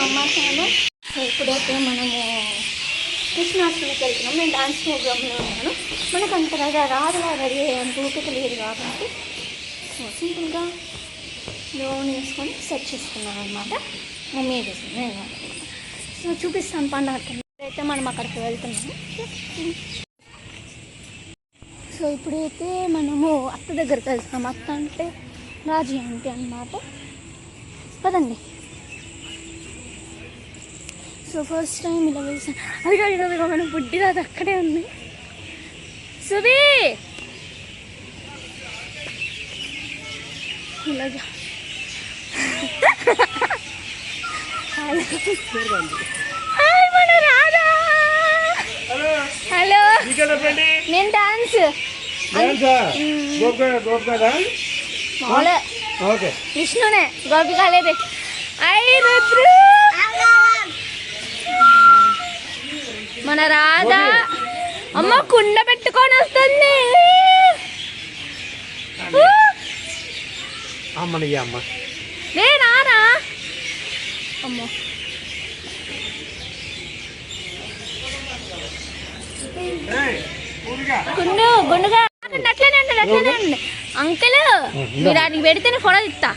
అమ్మ channel. So ఇప్పుడైతే మనము కృష్ణాష్టమికి వెళ్తున్నాం. నేను డాన్స్ ప్రోగ్రాంలో ఉన్నాను. మనకు అంతగా రాదులా రెడీ అయ్యేంత ఓపిక లేదు కాబట్టి సో సింపుల్గా లోన్ వేసుకొని సెట్ చేసుకున్నాను అనమాట. మమ్మీ చేసింది నేను. సో చూపిస్తాను పండుగ. అయితే మనం అక్కడికి వెళ్తున్నాము. సో ఇప్పుడైతే మనము అత్త దగ్గరికి వెళ్తున్నాం. అత్త అంటే రాజీ ఆంటీ అన్నమాట. పదండి. సో ఫస్ట్ టైం ఇలా వేసాను. అదిగా ఇదిగా మనం బుడ్డిగా అది అక్కడే ఉంది. సుబీ ఇలాగా హాయ్ మన రాధా. హలో నేను డాన్స్ విష్ణునే గోపికాలేదే. అయ్యి రుద్రు మన రాధా అమ్మ కుండ పెట్టుకొని వస్తుంది. లే రారా అమ్మ. గుండు గుండుగా అట్లనే అండి అట్లనే అండి అంకుల్. మీరు అడిగి పెడితేనే ఫోటో ఇస్తా.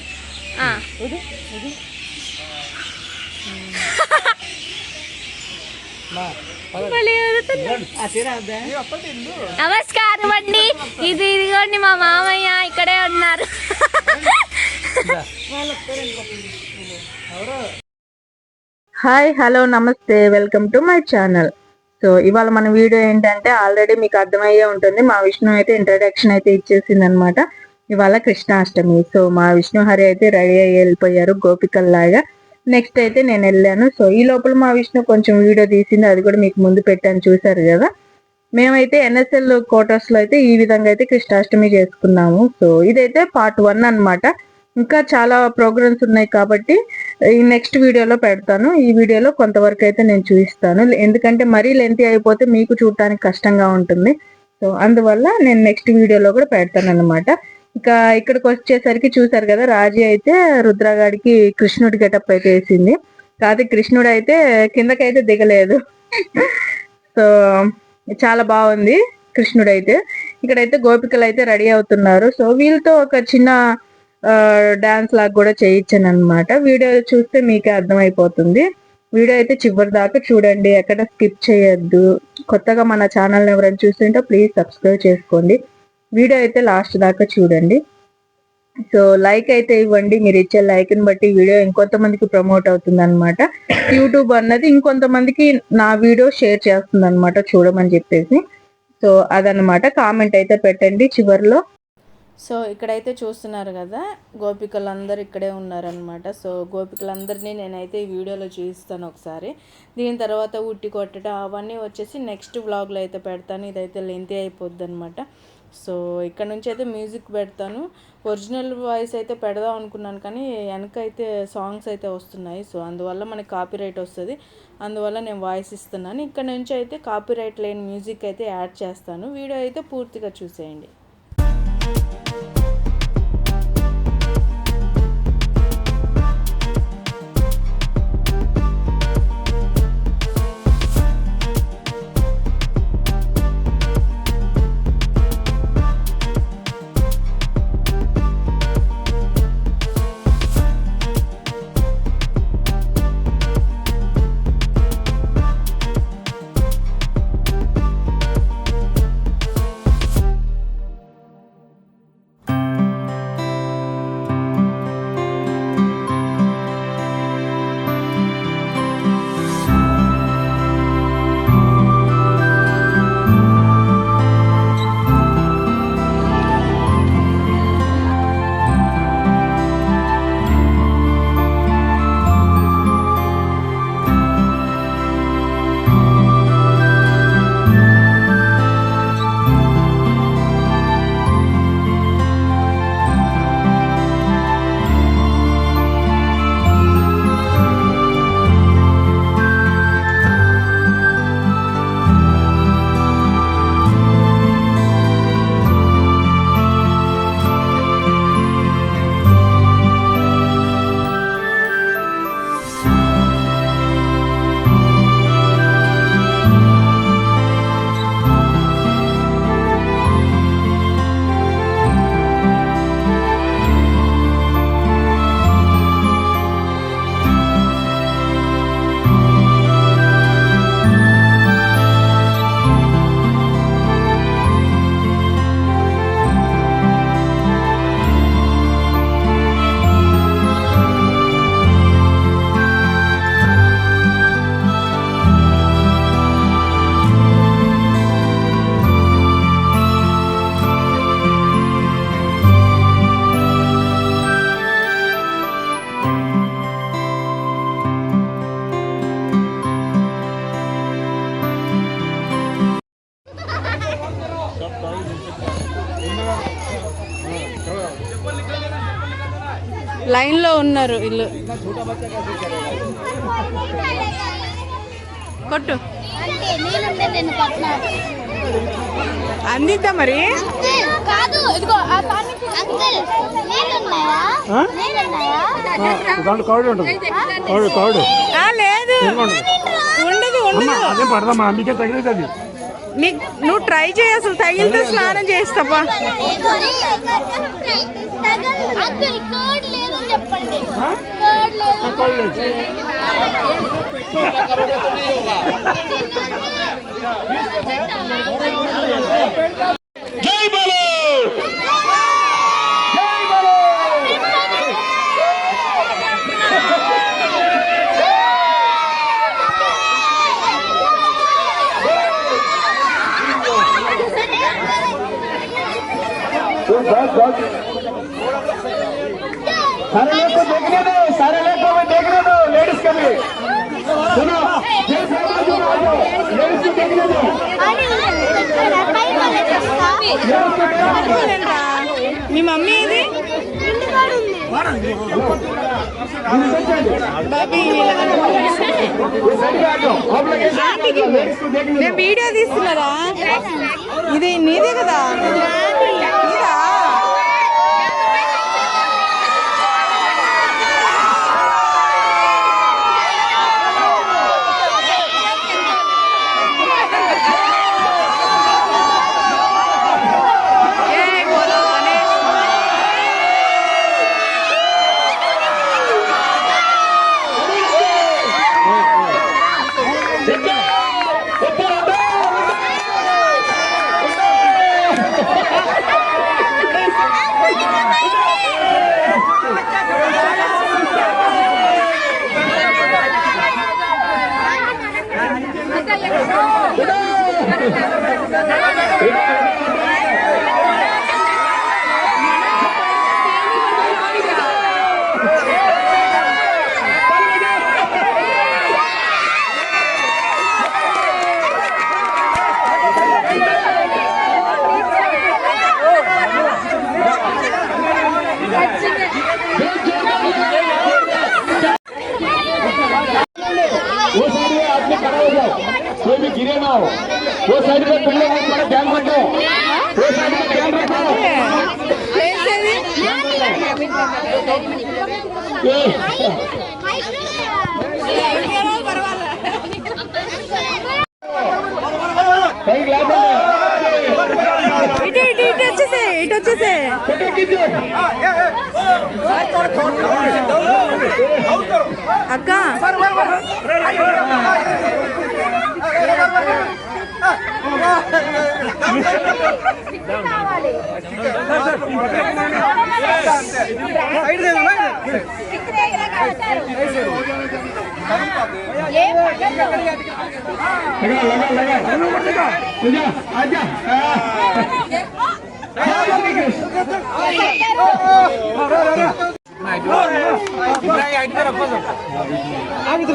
నమస్కారం అండి. ఇదిగోండి మా మామయ్య ఇక్కడే ఉన్నారు. హాయ్, హలో, నమస్తే, welcome to my channel. So ఇవాళ మన వీడియో ఏంటంటే ఆల్రెడీ మీకు అర్థమయ్యే ఉంటుంది. మా విష్ణు అయితే ఇంట్రడక్షన్ అయితే ఇచ్చేసింది అనమాట. ఇవాళ కృష్ణాష్టమి. సో మా విష్ణు హరి అయితే రెడీ అయ్యి వెళ్ళిపోయారు గోపికల్లాగా. నెక్స్ట్ అయితే నేను వెళ్ళాను. సో ఈ లోపల మా విష్ణు కొంచెం వీడియో తీసింది, అది కూడా మీకు ముందు పెట్టాను, చూసారు కదా. మేమైతే ఎన్ఎస్ఎల్ క్వార్టర్స్ లో అయితే ఈ విధంగా అయితే కృష్ణాష్టమి చేసుకున్నాము. సో ఇదైతే పార్ట్ 1 అన్నమాట. ఇంకా చాలా ప్రోగ్రామ్స్ ఉన్నాయి కాబట్టి ఈ నెక్స్ట్ వీడియోలో పెడతాను. ఈ వీడియోలో కొంతవరకు అయితే నేను చూపిస్తాను, ఎందుకంటే మరీ లెంతీ అయిపోతే మీకు చూడటానికి కష్టంగా ఉంటుంది. సో అందువల్ల నేను నెక్స్ట్ వీడియోలో కూడా పెడతాను అనమాట. ఇంకా ఇక్కడికి వచ్చేసరికి చూసారు కదా, రాజీ అయితే రుద్రగాడికి కృష్ణుడి గెటప్ అయితే వేసింది. కాదు, కృష్ణుడు అయితే కిందకైతే దిగలేదు. సో చాలా బాగుంది కృష్ణుడు అయితే. ఇక్కడైతే గోపికలు అయితే రెడీ అవుతున్నారు. సో వీళ్ళతో ఒక చిన్న డాన్స్ లాగా కూడా చేయించాను అనమాట. వీడియో చూస్తే మీకే అర్థమైపోతుంది. వీడియో అయితే చివరి దాకా చూడండి, ఎక్కడ స్కిప్ చేయొద్దు. కొత్తగా మన ఛానల్ని ఎవరైనా చూస్తుంటే ప్లీజ్ సబ్స్క్రైబ్ చేసుకోండి. వీడియో అయితే లాస్ట్ దాకా చూడండి. సో లైక్ అయితే ఇవ్వండి. మీరు ఇచ్చే లైక్ని బట్టి వీడియో ఇంకొంతమందికి ప్రమోట్ అవుతుంది అనమాట. యూట్యూబ్ అన్నది ఇంకొంతమందికి నా వీడియో షేర్ చేస్తుంది అనమాట, చూడమని చెప్పేసి. సో అదనమాట. కామెంట్ అయితే పెట్టండి చివరిలో. సో ఇక్కడైతే చూస్తున్నారు కదా, గోపికలందరూ ఇక్కడే ఉన్నారనమాట. సో గోపికలందరినీ నేనైతే ఈ వీడియోలో చూపిస్తాను ఒకసారి. దీని తర్వాత ఉట్టి కొట్టడం అవన్నీ వచ్చేసి నెక్స్ట్ వ్లాగ్లో అయితే పెడతాను. ఇదైతే లెంతీ అయిపోద్ది అనమాట. సో ఇక్కడ నుంచి అయితే మ్యూజిక్ పెడతాను. ఒరిజినల్ వాయిస్ అయితే పెడదాం అనుకున్నాను, కానీ వెనక అయితే సాంగ్స్ అయితే వస్తున్నాయి. సో అందువల్ల మనకి కాపీరైట్ వస్తుంది. అందువల్ల నేను వాయిస్ ఇస్తున్నాను. ఇక్కడ నుంచి అయితే కాపీరైట్ లేని మ్యూజిక్ అయితే యాడ్ చేస్తాను. వీడియో అయితే పూర్తిగా చూసేయండి. లైన్లో ఉన్నారు ఇల్లు. కొట్టు అందిద్దా మరి. లేదు ఉండదు ఉండదు. నువ్వు ట్రై చేయి, అసలు తగిలితే స్నానం చేస్తావా. सारे लोग देख रहे दो लेडीज का भी सुनो, लेडीज को देखने दो। మీ మమ్మీ ఇది నేను వీడియో తీస్తున్నారా. ఇది నీదే కదా. वो साइड में आपने खड़ा हो जाओ, कोई भी गिरे ना हो। वो साइड में तुम लोग थोड़ा ध्यान रखो, वो साइड में ध्यान रखो। ఇటు వచ్చేసే అక్క.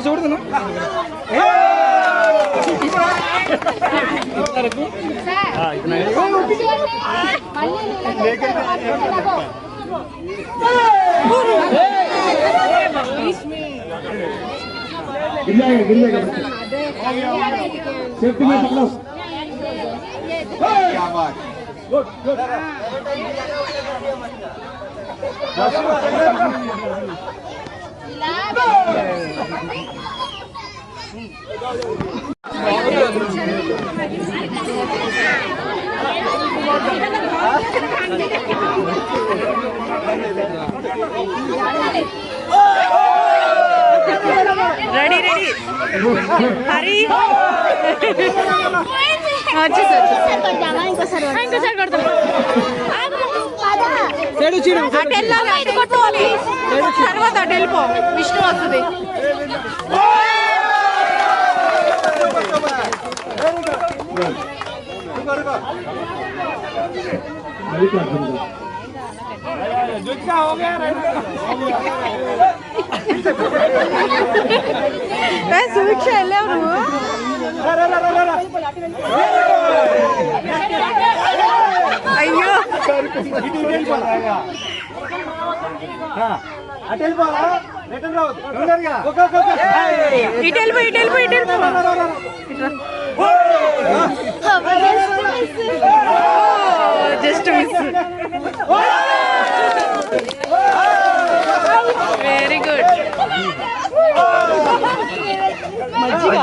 చూడదు सेफ्टी में पकड़ो। क्या बात, good good. Ready ready Hari అటు వెళ్ళాలి, అటు కొట్టుకోవాలి, తర్వాత అటు వెళ్ళిపో, విష్ణు వస్తుంది. సుభిక్ష వెళ్ళావు నువ్వు. అయ్యో జస్ట్ మిస్. Very good. మజ్జిగ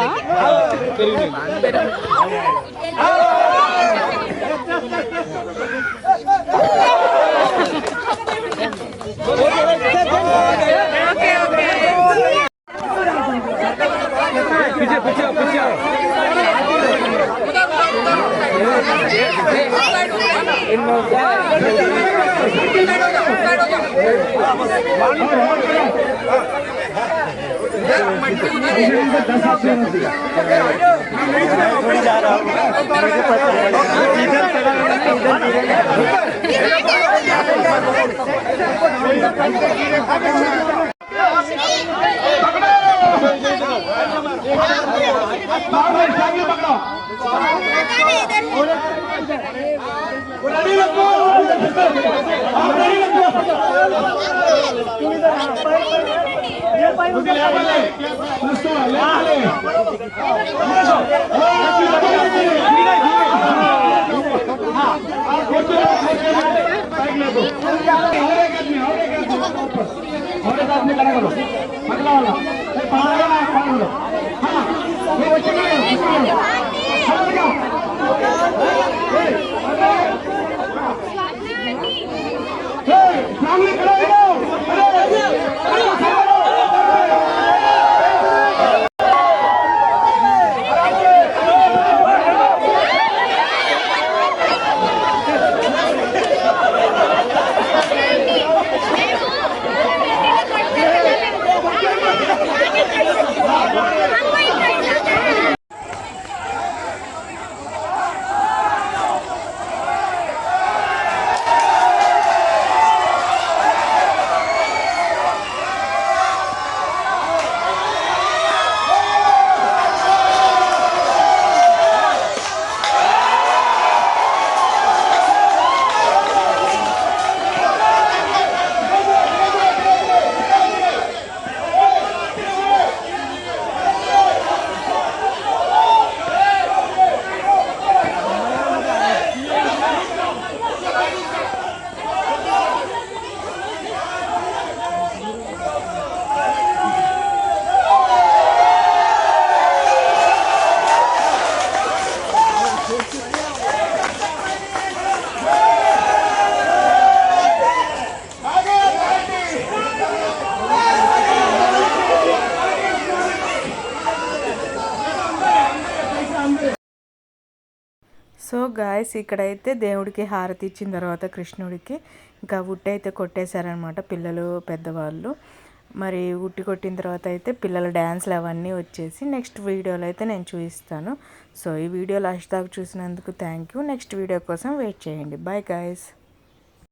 సో గాయస్ ఇక్కడైతే దేవుడికి హారతి ఇచ్చిన తర్వాత కృష్ణుడికి ఇంకా ఉట్టి అయితే కొట్టేశారనమాట పిల్లలు పెద్దవాళ్ళు. మరి ఉట్టి కొట్టిన తర్వాత అయితే పిల్లల డ్యాన్స్లు అవన్నీ వచ్చేసి నెక్స్ట్ వీడియోలో అయితే నేను చూపిస్తాను. సో ఈ వీడియో లాస్ట్ దాకా చూసినందుకు థ్యాంక్ యూ. నెక్స్ట్ వీడియో కోసం వెయిట్ చేయండి. Bye guys.